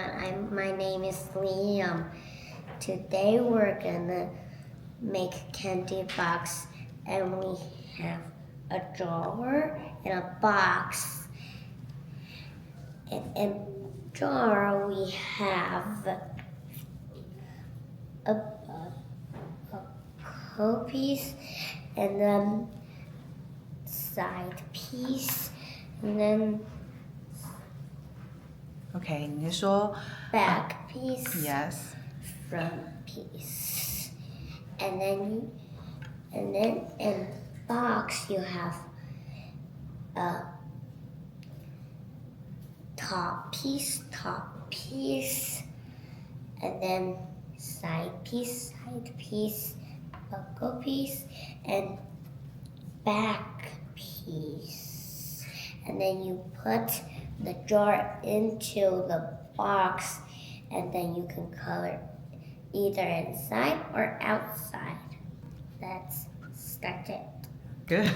My name is Liam. Today we're gonna make candy box, and we have a drawer and a box. And in drawer we have a piece, and then side piece, and then OK， 你说 back piece, Yes. front piece, and then in box you have a top piece, and then side piece, buckle piece, and back piece. And then you put the jar into the box, and then you can color either inside or outside. Let's start it. Good.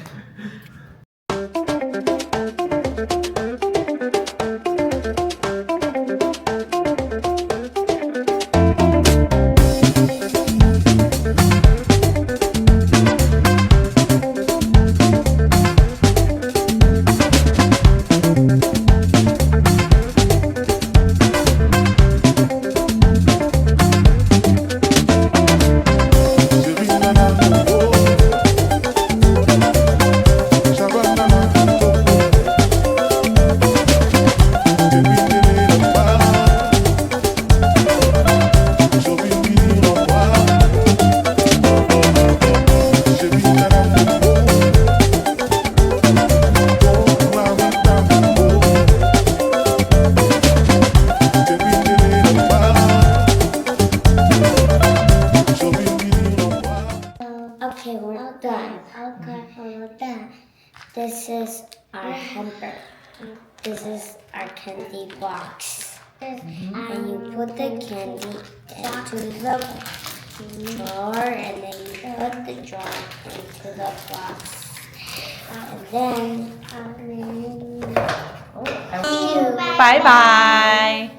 Okay, we're done. We're done. This is our hamper. This is our candy box. And you put the candy into the jar, and then you put the jar into the box. And then, Bye bye.